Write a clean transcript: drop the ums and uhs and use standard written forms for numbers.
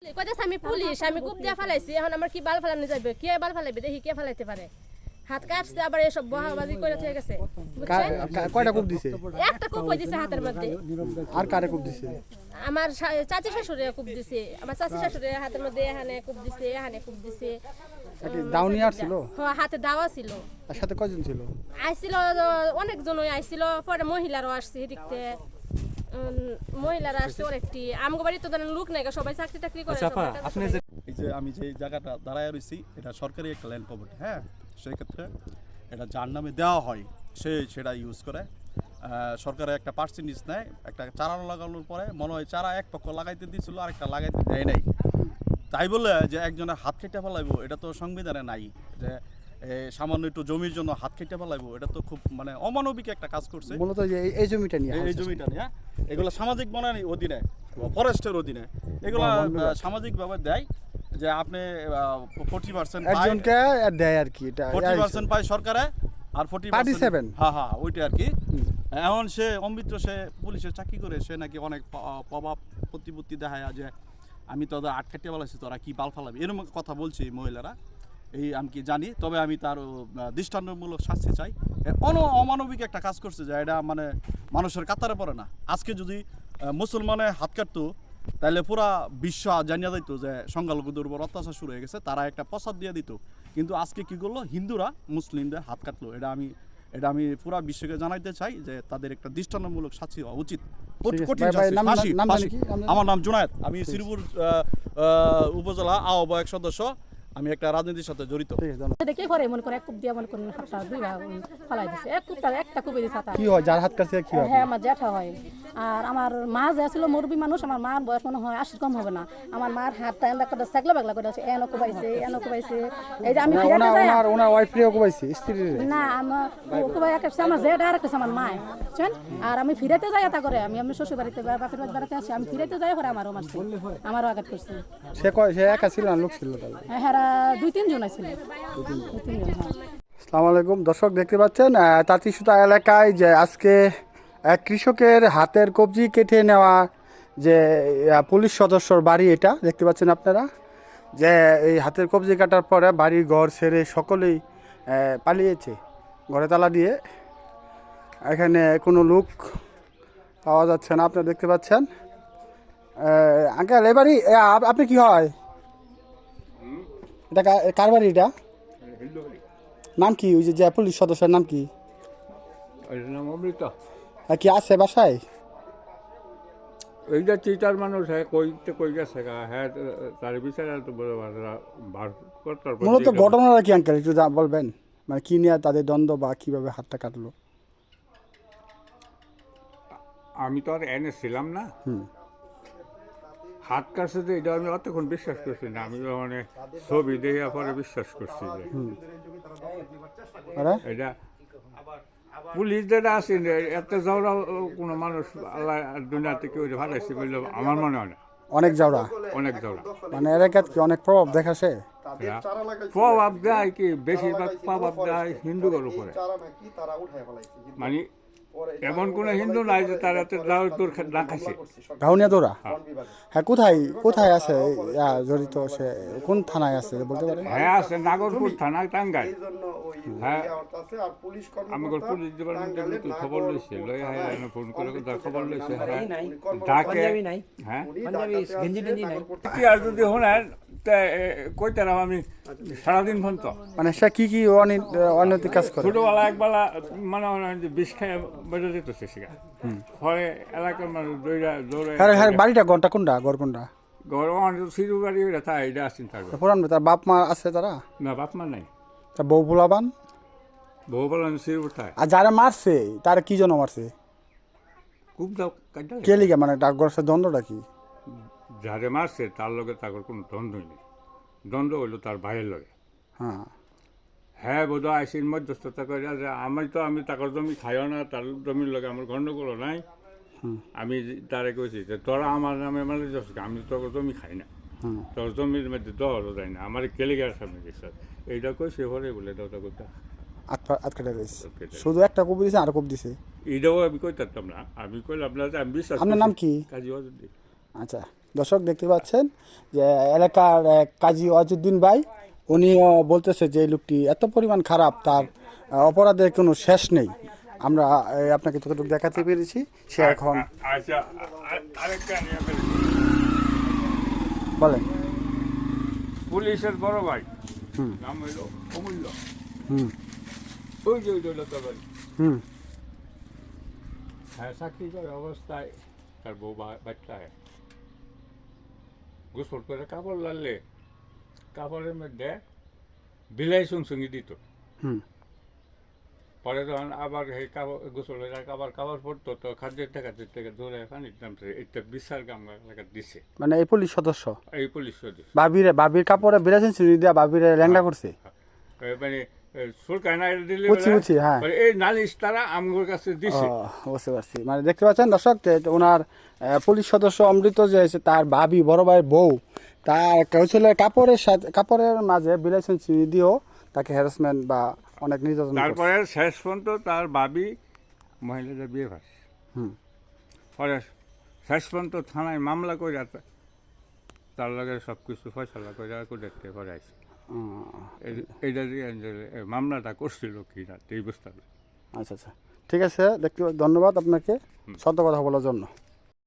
কইতাছে আমি পুলিশ, আমি কূপ দিয়ে ফেলাইছি, এখন আমার কি বাল ফেলানো যাবে? কে বাল ফেলাইবে? দেখি কে ফেলাইতে পারে। হাত কাটছে, আবার এসব বহাবাজি করে থেকে গেছে। কয়টা কূপ দিছে? একটা কূপ হয়ে দিছে হাতের মধ্যে। আর কারে কূপ দিছে? আমার চাচি শাশুড়ি কূপ দিছে, আমার চাচি শাশুড়ি হাতের মধ্যে এখানে কূপ দিছে, এখানে কূপ দিছে। দাউনি আসছিল? হ্যাঁ, হাতে দাওয়া ছিল। তার সাথে কয়জন ছিল? আইছিল অনেকজনই আইছিল, পরে মহিলারাও আসছে এদিকতে। মহিলারা আসছে অনেকটি। আমগো বাড়ি তো লোক নাই, সবাই চাকরি টাকরি করে। আপনি যে এই যে আমি যে জায়গাটা দাঁড়ায় রয়েছি, এটা সরকারি একটা ল্যান্ড প্রপার্টি। হ্যাঁ, সেই ক্ষেত্রে এটা যার নামে দেওয়া হয় সে সেটা ইউজ করে। সরকারের একটা পার্সেন্টেজ নেয়। একটা চারা লাগানোর পরে মনে হয় চারা এক পক্ষ লাগাইতে দিয়েছিল, আরেকটা লাগাইতে দেয় নাই। তাই বলে যে একজনের হাত কেটে ফেলাইবো, এটা তো সংবিধানে নাই। যে সামান্য একটু জমির জন্য হাত কেটে ফেলাইবো, এটা তো খুব মানে অমানবিক একটা কাজ করছে। মূলত যে এই জমিটা নিয়ে, এই জমিটা নিয়ে এগুলো সামাজিক বনায়নের অধীনে, ফরেস্টের অধীনে এগুলো সামাজিকভাবে দেয়। যে আপনি 40% একজনকে দেয় আর কি, এটা 40% পায় সরকারে, আর 40%। হ্যাঁ, ওইটা আর কি। এখন সে অমৃত, সে পুলিশের চাকরি করে, সে নাকি অনেক প্রভাব প্রতিপত্তি দেখায় যে আমি তোদের আটকাতে বলেছি, তোরা কি বাল ফালাবি, এরকম কথা বলছে এই মহিলারা। এই আমি কি জানি, তবে আমি তার দৃষ্টান্তমূলক শাস্তি চাই। অমানবিক একটা কাজ করছে, যে এটা মানে মানুষের কাতারে পড়ে না। আজকে যদি মুসলমানে হাত কাটতো, তাহলে পুরা বিশ্ব জানিয়ে দিত যে সংখ্যালঘুদের উপর অত্যাচার শুরু হয়ে গেছে, তারা একটা প্রসাদ দিয়ে দিত। কিন্তু আজকে কি করলো, হিন্দুরা মুসলিমদের হাত কাটলো। এটা আমি পুরা বিশ্বকে জানাইতে চাই যে তাদের একটা দৃষ্টান্তমূলক শাস্তি হওয়া উচিত। আমার নাম জুনায়েদ, আমি শ্রীপুর উপজেলা আহ্বায়ক সদস্য। আমি একটা রাজনীতির সাথে জড়িত। দেখে পরে মনে করে এক কূপ দিয়ে মনে করেন হাতটা দুই ভাগ ফেলাই দিছে। এক কূপটা একটা কূপে দিছে। কি হয় যার হাত কাছে কি হয়? হ্যাঁ, আমার জ্যাঠা হয়। আর আমার মা যে ছিল মুরব্বী মানুষ, আমার মার বয়স মনে হয় 80 কম হবে না। আমার মার হাতটা এন্ডা করে সাগলা বাগলা করে আছে, এনো কোবাইছে। এই যে আমি ফিরাতে যাই, ওনার ওয়াইফ রে কোবাইছে, স্ত্রী রে না, আমার কোবাই একটা আমার জেঠা আর একটা আমার মা, বুঝছেন? আর আমি ফিরাতে যাই তা করে, আমি শ্বশুর বাড়িতে বাপের বাড়ি বেড়াতে আসি, আমি ফিরাতে যাই পরে আমারও মারছে, আমারও আঘাত করছে। সে একা ছিল না, লোক ছিল তাহলে? হ্যাঁ, 2-3 জন আছিল। 2-3 জন। আসসালামু আলাইকুম দর্শক, দেখতে পাচ্ছেন তাঁতিসুতা এলাকায় যে আজকে এক কৃষকের হাতের কবজি কেটে নেওয়া যে পুলিশ সদস্যর বাড়ি, এটা দেখতে পাচ্ছেন আপনারা। যে এই হাতের কবজি কাটার পরে বাড়ি ঘর ছেড়ে সকলেই পালিয়েছে ঘরে তালা দিয়ে। এখানে কোনো লোক পাওয়া যাচ্ছে না, আপনারা দেখতে পাচ্ছেন। আঙ্কেল, এ বাড়ি আপনি কি হয়? এটা কার বাড়ি? এটা নাম কি? ওই যে পুলিশ সদস্যের নাম কি? অমৃত। কি আছে বাসায়? এইটা চিটার মানুষ, হ্যাঁ কই গেছে হ্যাঁ, তার বিচারে তো মূলত ঘটনাটা কি আঙ্কেল একটু বলবেন? মানে কি নিয়ে তাদের দ্বন্দ্ব, বা কিভাবে হাতটা কাটলো? আমি তো আর এনে ছিলাম না। হাত কাটছে তো, এটা আমি অতক্ষণ বিশ্বাস করছি না। আমি মানে ছবি দেখে পরে বিশ্বাস করছি যে এটা পুলিশ যেটা আছে, এত যাওয়া কোনো মানুষ আল্লাহ দুনিয়াতে কেউ ভালাইছে বললে আমার মনে হয় না। অনেক যাওয়া, মানে এলাকাত কি অনেক প্রভাব দেখাছে? প্রভাব দেয় কি, বেশিরভাগ প্রভাব দেয় হিন্দুদের উপরে। মানে এমন কোনো হিন্দু নাই যে তারা দৌড় না খাইছে। গাউনিয়া দৌড়া? হ্যাঁ, কোথায় আছে জড়িত? সে কোন থানায় আছে বলতে পারেন? হ্যাঁ, আছে নাগরপুর থানা, টাঙ্গাইল। হ্যাঁ, আমি পুলিশ ডিপার্টমেন্টের খবর লইছে, ফোন করে খবর লইছে। ঢাকে হ্যাঁ, কি আর যদি শোনেন কইতাম আমি সারাদিন পর্যন্ত। মানে সে কি অনৈতিক কাজ করে? ছোটবেলা একবেলা মানে বিষ খাই বেড়ে যেতেছে সেটা। পরে এলাকার মানুষ দৌড়ে। বাড়িটা কোনটা? ঘর কোনটা? ঘর সিরু বাড়ি তাই এটা আসছেন। পুরান তার বাপ মা আছে তারা? না, বাপ মা নাই। তা বউ পোলাবান? বউ পোলাবান সিরু কোথায়? আর যারা মারছে তারা কি জন্য মারছে? খুব কে লিগে, মানে ডাকঘর দ্বন্দ্বটা কি? যারে মারছে তার লগে তার কোনো দ্বন্দ্বই নেই। দ্বন্দ্ব হইল তার ভাইয়ের লগে। হ্যাঁ, বোধ হয় আইসির মধ্যস্থতা করে যে আমি তার জমি খাইও না, তার জমির লগে আমার গণ্ডগোল নাই। আমি তারে কইছি যে তোরা আমার নামে মানে আমি তোর জমি খাই না, তোর জমির মধ্যে দরও যায় না, আমার কেলিগার সামনে গেছে এইটা কই সে ভরে বলে দাও কথা। শুধু একটা কূপ দিছে, আর কূপ দিছে? এইটাও আমি কইতাম না। আমি কইলাম না যে আমি বিশ্বাস। আপনার নাম কি? কাজী ওয়াজুদ্দিন। আচ্ছা। দর্শক দেখতে পাচ্ছেন যে এলাকার কাজী ওয়াজুদ্দিন ভাই উনিও বলতেছে যে এই লোকটি এত পরিমাণ খারাপ, তার অপরাধের কোনো শেষ নেই। আমরা আপনাকে যতটুকু দেখাতে পেরেছি, সে এখন আচ্ছা আরেকটা নিয়ে ফেলি। বলেন। পুলিশের বড় ভাই হুম। নাম হইল অমূল্য, হুম ওই যে ওই দৌলত বাড়ি, হুম হ্যাঁ চাকরি করে অবস্থায় তার বউ বাচ্চা গোসল করে কাপড় লাড়লে কাপড়ের মধ্যে বিলাই সঙ্গে দিত। হুম পরে যখন আবার সেই কাপড় গোসল হয়ে আবার কাপড় পরতো, তো খাদ্যের থেকে ধরে পানির নামছে, এটা বিচার কাম দিছে মানে এই পুলিশ সদস্য এই পুলিশ সদস্য। বাবির কাপড়ে বিরাজেন চিনি দিয়া বাবিরে ল্যাংড়া করছে। মানে সরকার না দিলে বুঝছি, হ্যাঁ। এই নালিশ তারা আমগোর কাছে দিছে। বুঝতে পারছি। মানে দেখতে পাচ্ছেন দর্শক, ওনার পুলিশ সদস্য অমৃত যে আছে, তার ভাবি বড় ভাইয়ের বউ, তার কৌশলের কাপড়ের মাঝে বিলাইছেন চিনি দিয়েও তাকে হ্যারাসমেন্ট বা অনেক নির্যাতন করছে। তারপরে শেষ পর্যন্ত তার ভাবি মহিলাদের বিয়ে ভাস, হুম পরে শেষ পর্যন্ত থানায় মামলা করে তার লগে সব কিছু ফয়সলা করে দেখতে পরে আসে। এইটা দিয়ে মামলাটা করছিল কি না এই বুঝতে। আচ্ছা আচ্ছা, ঠিক আছে। ধন্যবাদ আপনাকে সত্য কথা বলার জন্য।